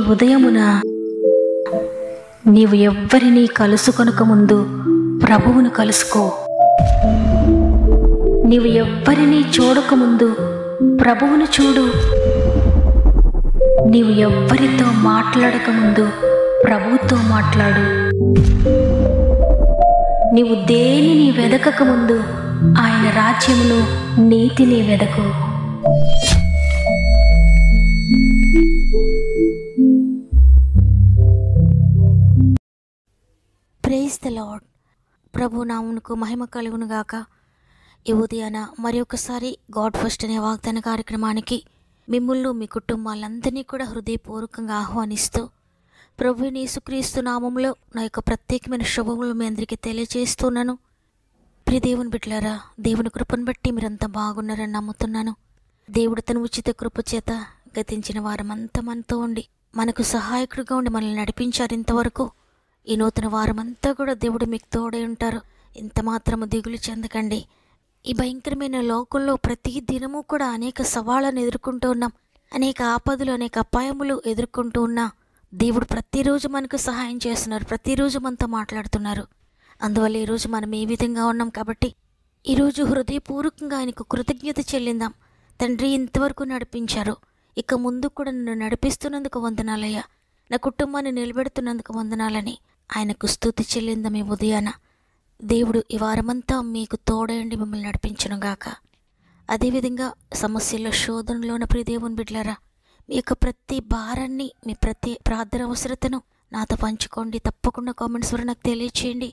ఉదయమున నీవు ఎవ్వరినీ కలుసుకొనక ముందు ప్రభువును కలుసుకో. నీవు ఎవ్వరినీ చూడకముందు ప్రభువును చూడు. నీవు ఎవ్వరితో మాట్లాడకముందు ప్రభువుతో మాట్లాడు. నీవు దేనిని వెదకకముందు ఆయన రాజ్యమును నీతిని వెదకు. Praise the Lord. ప్రభు నామమునకు మహిమ కలుగును గాక. ఈ ఉదయాన మరి ఒకసారి గాడ్ ఫస్ట్ అనే వాగ్దాన కార్యక్రమానికి మిమ్మల్ని మీ కుటుంబాలందరినీ కూడా హృదయపూర్వకంగా ఆహ్వానిస్తూ ప్రభు యేసుక్రీస్తు నామములో నా యొక్క ప్రత్యేకమైన శుభములు మీ అందరికీ తెలియజేస్తున్నాను. ప్రియ దేవుని బిడ్డలారా, దేవుని కృపను బట్టి మీరంతా బాగున్నారని నమ్ముతున్నాను. దేవుడు తన ఉచిత కృప చేత గతించిన వారమంతా మనతో ఉండి మనకు సహాయకుడిగా ఉండి మనల్ని నడిపించారు ఇంతవరకు. ఈ నూతన వారమంతా కూడా దేవుడు మీకు తోడై ఉంటారు. ఇంత మాత్రము దిగులు చెందకండి. ఈ భయంకరమైన లోకంలో ప్రతి దినము కూడా అనేక సవాళ్ళను ఎదుర్కొంటూ ఉన్నాం. అనేక ఆపదలు, అనేక అపాయములు ఎదుర్కొంటూ ఉన్నా దేవుడు ప్రతిరోజు మనకు సహాయం చేస్తున్నారు. ప్రతిరోజు మనతో మాట్లాడుతున్నారు. అందువల్ల ఈరోజు మనం ఏ విధంగా ఉన్నాం కాబట్టి ఈరోజు హృదయపూర్వకంగా ఆయనకు కృతజ్ఞత చెల్లిందాం. తండ్రి, ఇంతవరకు నడిపించారు, ఇక ముందు కూడా నన్ను నడిపిస్తున్నందుకు వందనాలయ్యా, నా కుటుంబాన్ని నిలబెడుతున్నందుకు వందనాలని ఆయనకు స్తుతి చెల్లిందాం. ఈ ఉదయాన దేవుడు ఈ వారమంతా మీకు తోడయండి మిమ్మల్ని నడిపించునుగాక. అదేవిధంగా సమస్యల్లో, శోధనలో ఉన్న ప్రియ దేవుని బిడ్డలారా, మీ యొక్క ప్రతి భారాన్ని, మీ ప్రతి ప్రార్థన అవసరతను నాతో పంచుకోండి. తప్పకుండా కామెంట్స్ ద్వారా నాకు తెలియచేయండి.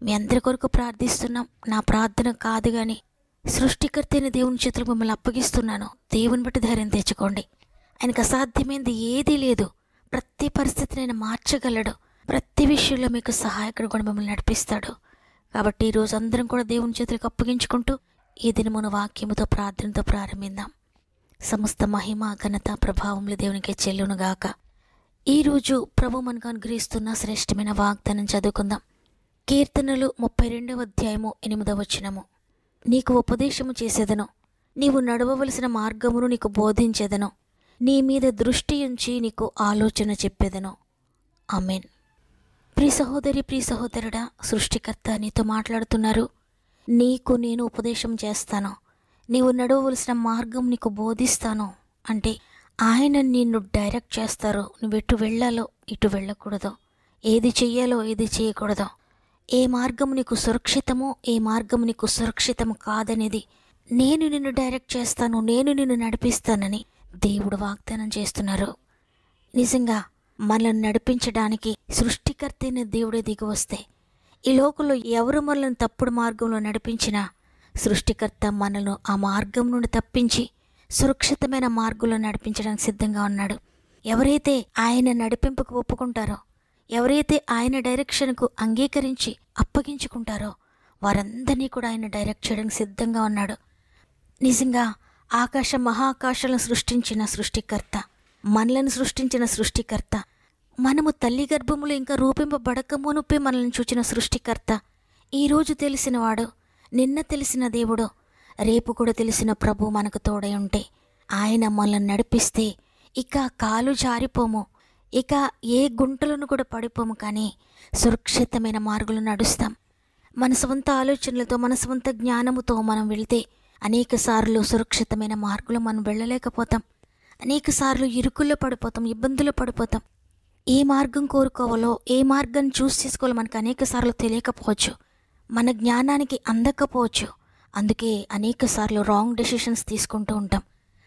మీ అందరి కొరకు ప్రార్థిస్తున్నాం. నా ప్రార్థన కాదు కానీ సృష్టికర్త అయిన దేవుని చేతులకు మిమ్మల్ని అప్పగిస్తున్నాను. దేవుని బట్టి ధైర్యం తెచ్చుకోండి. ఆయనకు అసాధ్యమైనది ఏదీ లేదు. ప్రతి పరిస్థితిని ఆయన మార్చగలడు. ప్రతి విషయంలో మీకు సహాయకుడు కూడా మిమ్మల్ని నడిపిస్తాడు. కాబట్టి ఈరోజు అందరం కూడా దేవుని చేతులకు అప్పగించుకుంటూ ఈ దినమున వాక్యముతో ప్రార్థనతో ప్రారంభిద్దాం. సమస్త మహిమ, ఘనత, ప్రభావములు దేవునికే చెల్లునుగాక. ఈరోజు ప్రభు మనకు అనుగ్రహిస్తున్న శ్రేష్టమైన వాగ్దానం చదువుకుందాం. కీర్తనలు 32వ అధ్యాయము 8వ వచనము. నీకు ఉపదేశము చేసేదను, నీవు నడవవలసిన మార్గమును నీకు బోధించేదను, నీ మీద దృష్టి ఉంచి నీకు ఆలోచన చెప్పేదను. ఆమెన్. ప్రియ సహోదరి, ప్రియ సహోదరుడా, సృష్టికర్త నీతో మాట్లాడుతున్నారు. నీకు నేను ఉపదేశం చేస్తాను, నీవు నడవవలసిన మార్గం నీకు బోధిస్తాను అంటే ఆయన నిన్ను డైరెక్ట్ చేస్తారు. నువ్వు ఎటు వెళ్ళాలో, ఇటు వెళ్ళకూడదు, ఏది చెయ్యాలో, ఏది చేయకూడదు, ఏ మార్గం నీకు సురక్షితమో, ఏ మార్గం నీకు సురక్షితం కాదనేది నేను నిన్ను డైరెక్ట్ చేస్తాను, నేను నిన్ను నడిపిస్తానని దేవుడు వాగ్దానం చేస్తున్నారు. నిజంగా మనల్ని నడిపించడానికి సృష్టికర్త అయిన దేవుడే దిగి వస్తే ఈ లోకంలో ఎవరు మనల్ని తప్పుడు మార్గంలో నడిపించినా సృష్టికర్త మనల్ని ఆ మార్గం నుండి తప్పించి సురక్షితమైన మార్గంలో నడిపించడానికి సిద్ధంగా ఉన్నాడు. ఎవరైతే ఆయన నడిపింపుకు ఒప్పుకుంటారో, ఎవరైతే ఆయన డైరెక్షన్కు అంగీకరించి అప్పగించుకుంటారో వారందరినీ కూడా ఆయన డైరెక్ట్ చేయడానికి సిద్ధంగా ఉన్నాడు. నిజంగా ఆకాశ మహాకాశాలను సృష్టించిన సృష్టికర్త, మనలను సృష్టించిన సృష్టికర్త, మనము తల్లి గర్భములు ఇంకా రూపింపబడక మునుపే మనల్ని చూచిన సృష్టికర్త, ఈరోజు తెలిసినవాడు, నిన్న తెలిసిన దేవుడు, రేపు కూడా తెలిసిన ప్రభు మనకు తోడై ఉంటే ఆయన మనల్ని నడిపిస్తే ఇక కాలు జారిపోము, ఇక ఏ గుంటలను కూడా పడిపోము, కానీ సురక్షితమైన మార్గంలో నడుస్తాం. మన స్వంత ఆలోచనలతో, మన స్వంత జ్ఞానముతో మనం వెళితే అనేక సార్లు సురక్షితమైన మార్గంలో మనం వెళ్ళలేకపోతాం. అనేక సార్లు ఇరుకుల్లో పడిపోతాం, ఇబ్బందులు పడిపోతాం. ఏ మార్గం కోరుకోవాలో, ఏ మార్గాన్ని చూస్ చేసుకోవాలో మనకు అనేక సార్లు తెలియకపోవచ్చు, మన జ్ఞానానికి అందకపోవచ్చు. అందుకే అనేక సార్లు రాంగ్ డెసిషన్స్ తీసుకుంటూ ఉంటాం.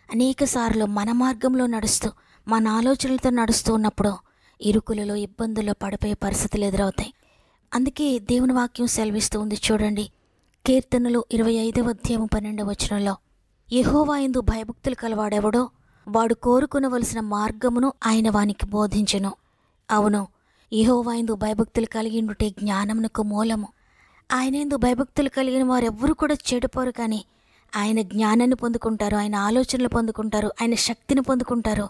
అనేక సార్లు మన మార్గంలో నడుస్తూ, మన ఆలోచనలతో నడుస్తూ ఉన్నప్పుడు ఇరుకులలో, ఇబ్బందుల్లో పడిపోయే పరిస్థితులు ఎదురవుతాయి. అందుకే దేవుని వాక్యం సెలవిస్తూ ఉంది. చూడండి, కీర్తనలు 25వ అధ్యాయం 12వ వచనంలో, యెహోవా యందు భయభక్తులు కలవాడెవడో వాడు కోరుకునవలసిన మార్గమును ఆయన వానికి బోధించెను. అవును, యెహోవా యందు భయభక్తులు కలిగిండుటే జ్ఞానమునకు మూలము. ఆయన యందు భయభక్తులు కలిగిన వారు ఎవ్వరూ కూడా చెడిపోరు, కానీ ఆయన జ్ఞానాన్ని పొందుకుంటారు, ఆయన ఆలోచనలు పొందుకుంటారు, ఆయన శక్తిని పొందుకుంటారు.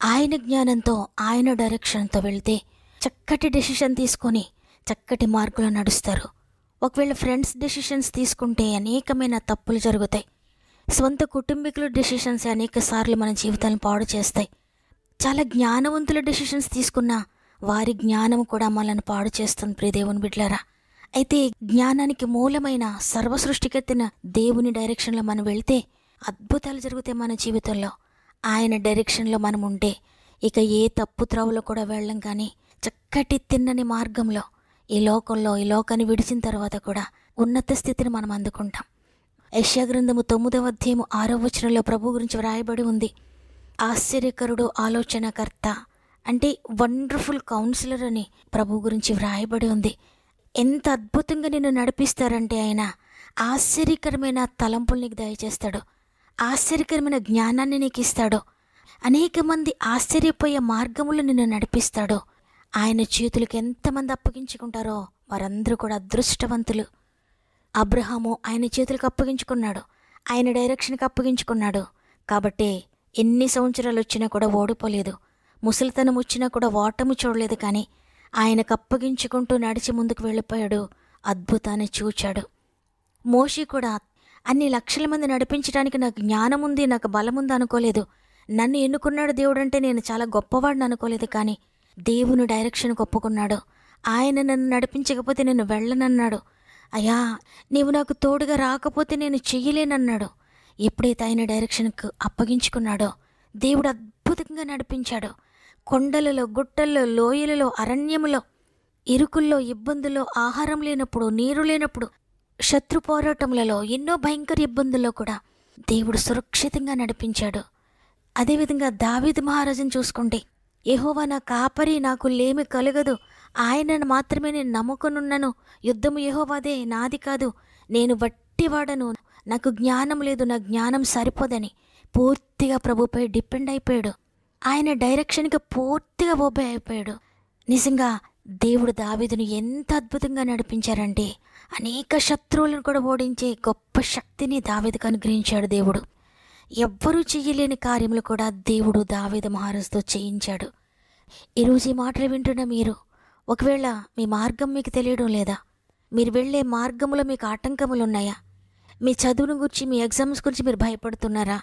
ఆయన జ్ఞానంతో, ఆయన డైరెక్షన్తో వెళ్తే చక్కటి డెసిషన్ తీసుకొని చక్కటి మార్గంలో నడుస్తారు. ఒకవేళ ఫ్రెండ్స్ డెసిషన్స్ తీసుకుంటే అనేకమైన తప్పులు జరుగుతాయి. స్వంత కుటుంబీకుల డెసిషన్స్ అనేక సార్లు మన జీవితాలను పాడు చేస్తాయి. చాలా జ్ఞానవంతుల డెసిషన్స్ తీసుకున్నా వారి జ్ఞానం కూడా మనల్ని పాడు చేస్తుంది ప్రియ దేవుని బిడ్డలారా. అయితే జ్ఞానానికి మూలమైన సర్వసృష్టికెత్తిన దేవుని డైరెక్షన్లో మనం వెళ్తే అద్భుతాలు జరుగుతాయి మన జీవితంలో. ఆయన డైరెక్షన్లో మనం ఉంటే ఇక ఏ తప్పు త్రోవలో కూడా వెళ్ళం, కానీ చక్కటి తిన్నని మార్గంలో ఈ లోకాన్ని విడిచిన తర్వాత కూడా ఉన్నత స్థితిని మనం అందుకుంటాం. యెషయా గ్రంథము 9వ అధ్యాయము 6వ వచనంలో ప్రభు గురించి వ్రాయబడి ఉంది, ఆశ్చర్యకరుడు, ఆలోచనకర్త, అంటే వండర్ఫుల్ కౌన్సిలర్ అని ప్రభు గురించి వ్రాయబడి ఉంది. ఎంత అద్భుతంగా నిన్ను నడిపిస్తారంటే ఆయన ఆశ్చర్యకరమైన తలంపులు నీకు దయచేస్తాడు, ఆశ్చర్యకరమైన జ్ఞానాన్ని నీకు ఇస్తాడు, అనేక మంది ఆశ్చర్యపోయే మార్గములు నిన్ను నడిపిస్తాడు. ఆయన చేతులకు ఎంతమంది అప్పగించుకుంటారో వారందరూ కూడా అదృష్టవంతులు. అబ్రహాము ఆయన చేతులకు అప్పగించుకున్నాడు, ఆయన డైరెక్షన్కి అప్పగించుకున్నాడు. కాబట్టి ఎన్ని సంవత్సరాలు వచ్చినా కూడా ఓడిపోలేదు, ముసలితనం వచ్చినా కూడా ఓటమి చూడలేదు, కానీ ఆయనకు అప్పగించుకుంటూ నడిచి ముందుకు వెళ్ళిపోయాడు, అద్భుతాన్ని చూచాడు. మోషే కూడా అన్ని లక్షల మంది నడిపించడానికి నాకు జ్ఞానం ఉంది, నాకు బలం ఉంది అనుకోలేదు. నన్ను ఎన్నుకున్నాడు దేవుడు అంటే నేను చాలా గొప్పవాడిని అనుకోలేదు, కానీ దేవుని డైరెక్షన్కి ఒప్పుకున్నాడు. ఆయన నన్ను నడిపించకపోతే నేను వెళ్ళనన్నాడు. అయ్యా నీవు నాకు తోడుగా రాకపోతే నేను చెయ్యలేనన్నాడు. ఎప్పుడైతే ఆయన డైరెక్షన్కు అప్పగించుకున్నాడో దేవుడు అద్భుతంగా నడిపించాడు. కొండలలో, గుట్టల్లో, లోయలలో, అరణ్యములో, ఇరుకుల్లో, ఇబ్బందుల్లో, ఆహారం లేనప్పుడు, నీరు లేనప్పుడు, శత్రు పోరాటములలో, ఎన్నో భయంకర ఇబ్బందుల్లో కూడా దేవుడు సురక్షితంగా నడిపించాడు. అదేవిధంగా దావీదు మహారాజును చూసుకుంటే, యెహోవా నా కాపరి, నాకు లేమి కలగదు, ఆయనను మాత్రమే నేను నమ్ముకొనున్నాను, యుద్ధము యెహోవాదే, నాది కాదు, నేను వట్టివాడను, నాకు జ్ఞానం లేదు, నా జ్ఞానం సరిపోదని పూర్తిగా ప్రభుపై డిపెండ్ అయిపోయాడు. ఆయన డైరెక్షన్కి పూర్తిగా ఒబే అయిపోయాడు. నిజంగా దేవుడు దావీదును ఎంత అద్భుతంగా నడిపించారంటే అనేక శత్రువులను కూడా ఓడించే గొప్ప శక్తిని దావీదుకు అనుగ్రహించాడు దేవుడు. ఎవ్వరూ చెయ్యలేని కార్యములు కూడా దేవుడు దావీదు మహారాజుతో చేయించాడు. ఈరోజు ఈ మాటలు వింటున్న మీరు, ఒకవేళ మీ మార్గం మీకు తెలియడం లేదా, మీరు వెళ్ళే మార్గంలో మీకు ఆటంకములు ఉన్నాయా, మీ చదువును గురించి, మీ ఎగ్జామ్స్ గురించి మీరు భయపడుతున్నారా,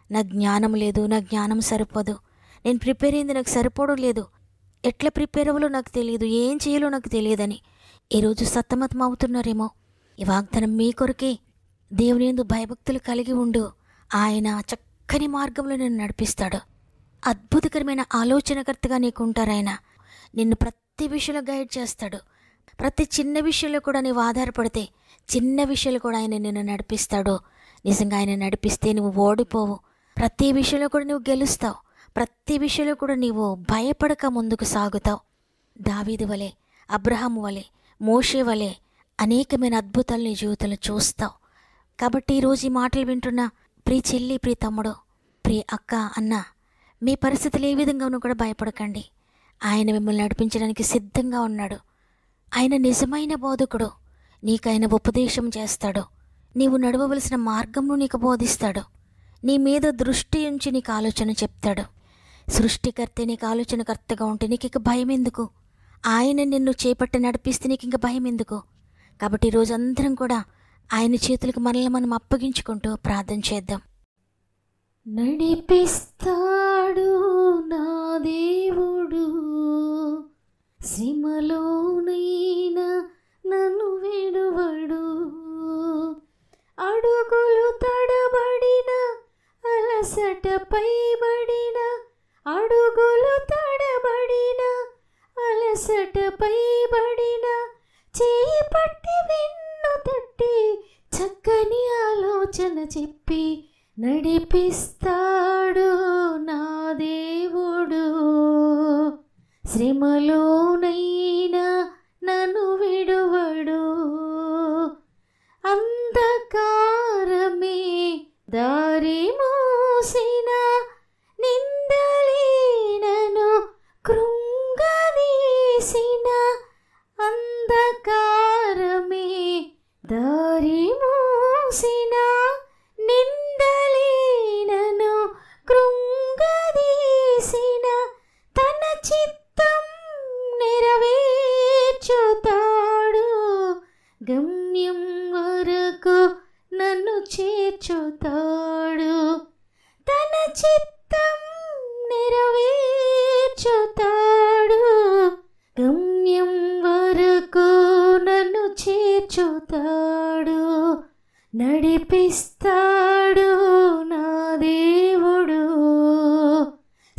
నా జ్ఞానం లేదు, నా జ్ఞానం సరిపోదు, నేను ప్రిపేర్ అయింది నాకు సరిపోవడం లేదు, ఎట్లా ప్రిపేర్ అవ్వాలో నాకు తెలియదు, ఏం చేయాలో నాకు తెలియదని ఈరోజు సతమతం అవుతున్నారేమో. ఈ వాగ్దానం మీ కొరకే. దేవుని యందు భయభక్తులు కలిగి ఉండు, ఆయన చక్కని మార్గంలో నిన్ను నడిపిస్తాడు. అద్భుతకరమైన ఆలోచనకర్తగా నీకు ఉంటారు. ఆయన నిన్ను ప్రతి విషయంలో గైడ్ చేస్తాడు. ప్రతి చిన్న విషయంలో కూడా నీవు ఆధారపడితే చిన్న విషయాలు కూడా ఆయన నిన్ను నడిపిస్తాడు. నిజంగా ఆయన నడిపిస్తే నువ్వు ఓడిపోవు, ప్రతి విషయంలో కూడా నువ్వు గెలుస్తావు, ప్రతి విషయంలో కూడా నీవు భయపడక ముందుకు సాగుతావు. దావీదు వలె, అబ్రహాము వలె, మోషే వలె అనేకమైన అద్భుతాలు నీ జీవితంలో చూస్తావు. కాబట్టి ఈరోజు ఈ మాటలు వింటున్న ప్రియ చెల్లి, ప్రియ తమ్ముడు, ప్రియ అక్క, అన్న, మీ పరిస్థితులు ఏ విధంగా ఉన్నా కూడా భయపడకండి. ఆయన మిమ్మల్ని నడిపించడానికి సిద్ధంగా ఉన్నాడు. ఆయన నిజమైన బోధకుడు. నీకైన ఉపదేశం చేస్తాడు, నీవు నడవవలసిన మార్గంను నీకు బోధిస్తాడు, నీ మీద దృష్టి ఉంచి నీకు ఆలోచన చెప్తాడు. సృష్టికర్త నీకు ఆలోచనకర్తగా ఉంటే నీకు ఇక భయం ఎందుకు? ఆయన నిన్ను చేపట్టి నడిపిస్తే నీకు ఇంక భయం ఎందుకు? కాబట్టి ఈరోజు అందరం కూడా ఆయన చేతులకు మనల్ని మనం అప్పగించుకుంటూ ప్రార్థన చేద్దాం. నడిపిస్తాడు నా దేవుడు, శ్రమలోనైనా నన్ను విడువడు, అడుగులు తడబడిన, అలసటపై బడిన, అడుగులు తడబడిన, అలసటపై బడిన, చేయి పట్టి వెన్ను తట్టి చక్కని ఆలోచన చెప్పి నడిపిస్తాడు నా దేవుడు, శ్రమలోనైనా నన్ను విడువడు, అంధకారమే దారి మూసిన, నిందలీనను కృంగదీసిన, అంధకారమే దారి మూసిన, నిందలీనను కృంగదీసిన, తన చిత్తం నెరవేర్చును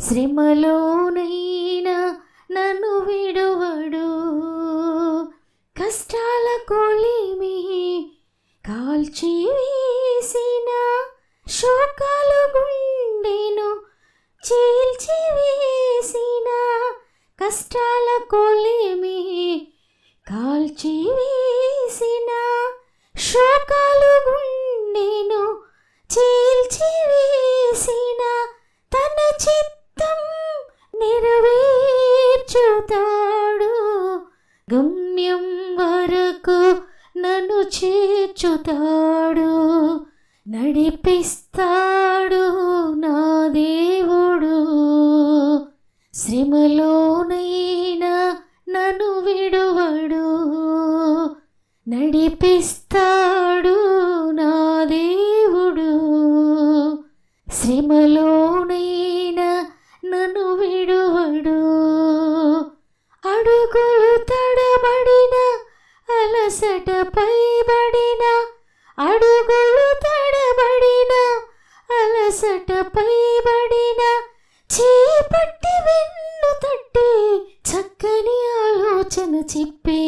శ్రమలోనైనా నన్ను విడువడు. కష్టాల కొలిమి కాల్చివేసిన శోకాలు గుండెను చీల్చివేసిన కష్టాల కొలిమి కాల్చివేసిన శోకాలు గుండెను చీల్చివేసిన తన చిత్తం నెరవేర్చుతాడు. గమ్యం వరకు నన్ను చేర్చుతాడు. నడిపిస్తాడు నా దేవుడు. శ్రమలోనైనా నన్ను విడువడు. నడిపిస్తాడు నా దేవుడు. శ్రమలోనైనా నన్ను విడువడు. అడుగులు తడబడిన అలసటపై బడిన అడుగులు తడబడిన అలసటపై బడిన చేపట్టి వెన్ను తట్టి చక్కని ఆలోచన చెప్పి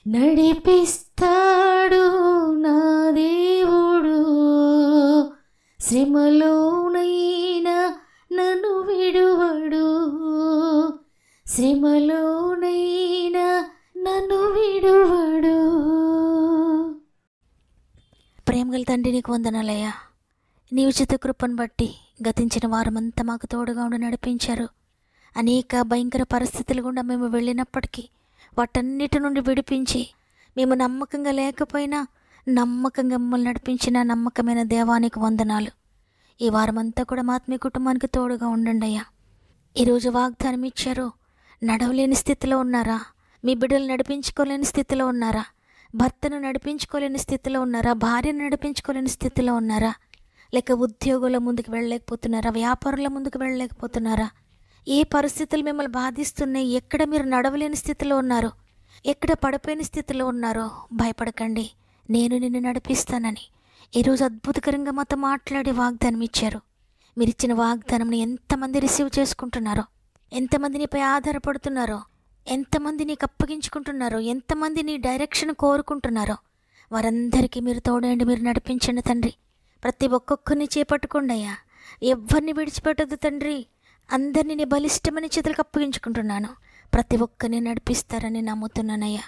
నడిపిస్తాడు నా దేవుడు. శ్రమలోనైనా నన్ను విడువడు. శ్రమలోనైనా నన్ను విడువడు. ప్రేమగల తండ్రి, నీకు వందనాలయ్యా. నీ ఉచిత కృపను బట్టి గతించిన వారమంతా మాకు తోడుగా ఉండి నడిపించారు. అనేక భయంకర పరిస్థితుల గుండా మేము వెళ్ళినప్పటికీ వాటన్నిటి నుండి విడిపించి, మేము నమ్మకంగా లేకపోయినా నమ్మకంగా మమ్మల్ని నడిపించిన నమ్మకమైన దేవానికి వందనాలు. ఈ వారమంతా కూడా మా ఆత్మీయ కుటుంబానికి తోడుగా ఉండండి అయ్యా. ఈరోజు వాగ్దానం ఇచ్చారు. నడవలేని స్థితిలో ఉన్నారా? మీ బిడ్డలు నడిపించుకోలేని స్థితిలో ఉన్నారా? భర్తను నడిపించుకోలేని స్థితిలో ఉన్నారా? భార్యను నడిపించుకోలేని స్థితిలో ఉన్నారా? లేక ఉద్యోగుల ముందుకు వెళ్ళలేకపోతున్నారా? వ్యాపారుల ముందుకు వెళ్ళలేకపోతున్నారా? ఏ పరిస్థితులు మిమ్మల్ని బాధిస్తున్నాయి? ఎక్కడ మీరు నడవలేని స్థితిలో ఉన్నారో, ఎక్కడ పడిపోయిన స్థితిలో ఉన్నారో భయపడకండి, నేను నిన్ను నడిపిస్తానని ఈరోజు అద్భుతకరంగా మాతో మాట్లాడి వాగ్దానం ఇచ్చారు. మీరు ఇచ్చిన వాగ్దానంని ఎంతమంది రిసీవ్ చేసుకుంటున్నారో, ఎంతమంది నీపై ఆధారపడుతున్నారో, ఎంతమంది నీకు అప్పగించుకుంటున్నారో, ఎంతమంది నీ డైరెక్షన్ కోరుకుంటున్నారో వారందరికీ మీరు తోడండి, మీరు నడిపించండి తండ్రి. ప్రతి ఒక్కొక్కరిని చేపట్టుకోండి అయ్యా. ఎవరిని విడిచిపెట్టదు తండ్రి. అందరినీ నీ బలిష్టమని చేతులకు అప్పగించుకుంటున్నాను. ప్రతి ఒక్కరిని నడిపిస్తారని నమ్ముతున్నానయ్యా.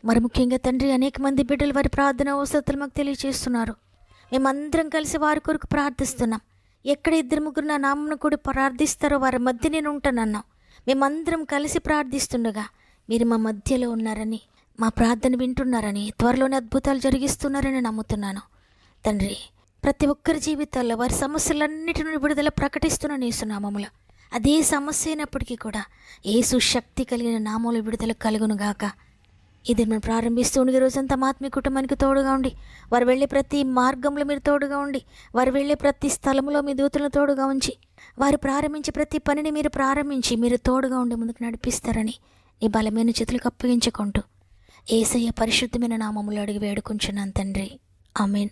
మరి ముఖ్యంగా తండ్రి, అనేక మంది బిడ్డలు వారి ప్రార్థన అవసరాలు మాకు తెలియజేస్తున్నారు. మేమందరం కలిసి వారి కొరకు ప్రార్థిస్తున్నాం. ఎక్కడ 2-3 నా నామమున కూడి ప్రార్థిస్తారో వారి మధ్య నేను ఉంటానన్నాం. మేమందరం కలిసి ప్రార్థిస్తుండగా మీరు మా మధ్యలో ఉన్నారని, మా ప్రార్థన వింటున్నారని, త్వరలోనే అద్భుతాలు జరిగిస్తున్నారని నమ్ముతున్నాను తండ్రి. ప్రతి ఒక్కరి జీవితాల్లో వారి సమస్యలన్నిటి నుండి విడుదల ప్రకటిస్తున్నాను యేసు నామములో. అదే సమస్య అయినప్పటికీ కూడా యేసు శక్తి కలిగిన నామములో విడుదల కలుగునుగాక. ఇది మనం ప్రారంభిస్తూ ఉండే రోజంతా మా ఆత్మీయ కుటుంబానికి తోడుగా ఉండి, వారు వెళ్ళే ప్రతి మార్గంలో మీరు తోడుగా ఉండి, వారు వెళ్ళే ప్రతి స్థలంలో మీ దూతలను తోడుగా ఉంచి, వారు ప్రారంభించే ప్రతి పనిని మీరు ప్రారంభించి మీరు తోడుగా ఉండి ముందుకు నడిపిస్తారని నీ బలమైన చేతులకు అప్పగించుకుంటూ యేసయ్య పరిశుద్ధమైన నామములో అడిగి వేడుకుంటున్నాను తండ్రి. ఆమేన్.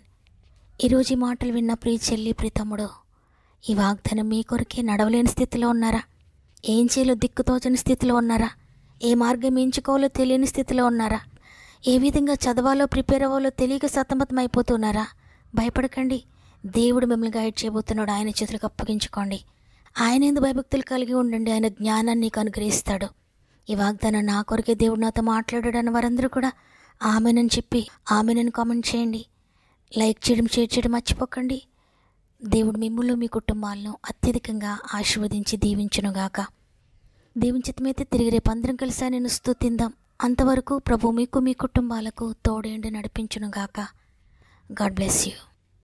ఈరోజు ఈ మాటలు విన్న ప్రియ చెల్లి, ప్రియ తమ్ముడు, ఈ వాగ్దానం మీ కొరకే. నడవలేని స్థితిలో ఉన్నారా? ఏం చేయాలో దిక్కుతోచని స్థితిలో ఉన్నారా? ఏ మార్గం ఎంచుకోవాలో తెలియని స్థితిలో ఉన్నారా? ఏ విధంగా చదవాలో ప్రిపేర్ అవ్వాలో తెలియక సతమతం అయిపోతున్నారా? భయపడకండి, దేవుడు మిమ్మల్ని గైడ్ చేయబోతున్నాడు. ఆయన చేతులకు అప్పగించుకోండి. ఆయన ఎందు భయభక్తులు కలిగి ఉండండి. ఆయన జ్ఞానాన్ని నీకు అనుగ్రహిస్తాడు. ఈ వాగ్దానం నా కొరకే దేవుడు నాతో మాట్లాడాడని వారందరూ కూడా ఆమెనని చెప్పి ఆమెనని కామెంట్ చేయండి. లైక్ చేయడం, షేర్ చేయడం మర్చిపోకండి. దేవుడు మిమ్మల్ని మీ కుటుంబాలను అత్యధికంగా ఆశీర్వదించి దీవించునుగాక. దేవుని చిత్తమైతే తిరిగి రేపు అందరం కలిసి నేను స్తుతిందాం. అంతవరకు ప్రభు మీకు మీ కుటుంబాలకు తోడేండి నడిపించునుగాక. God bless you.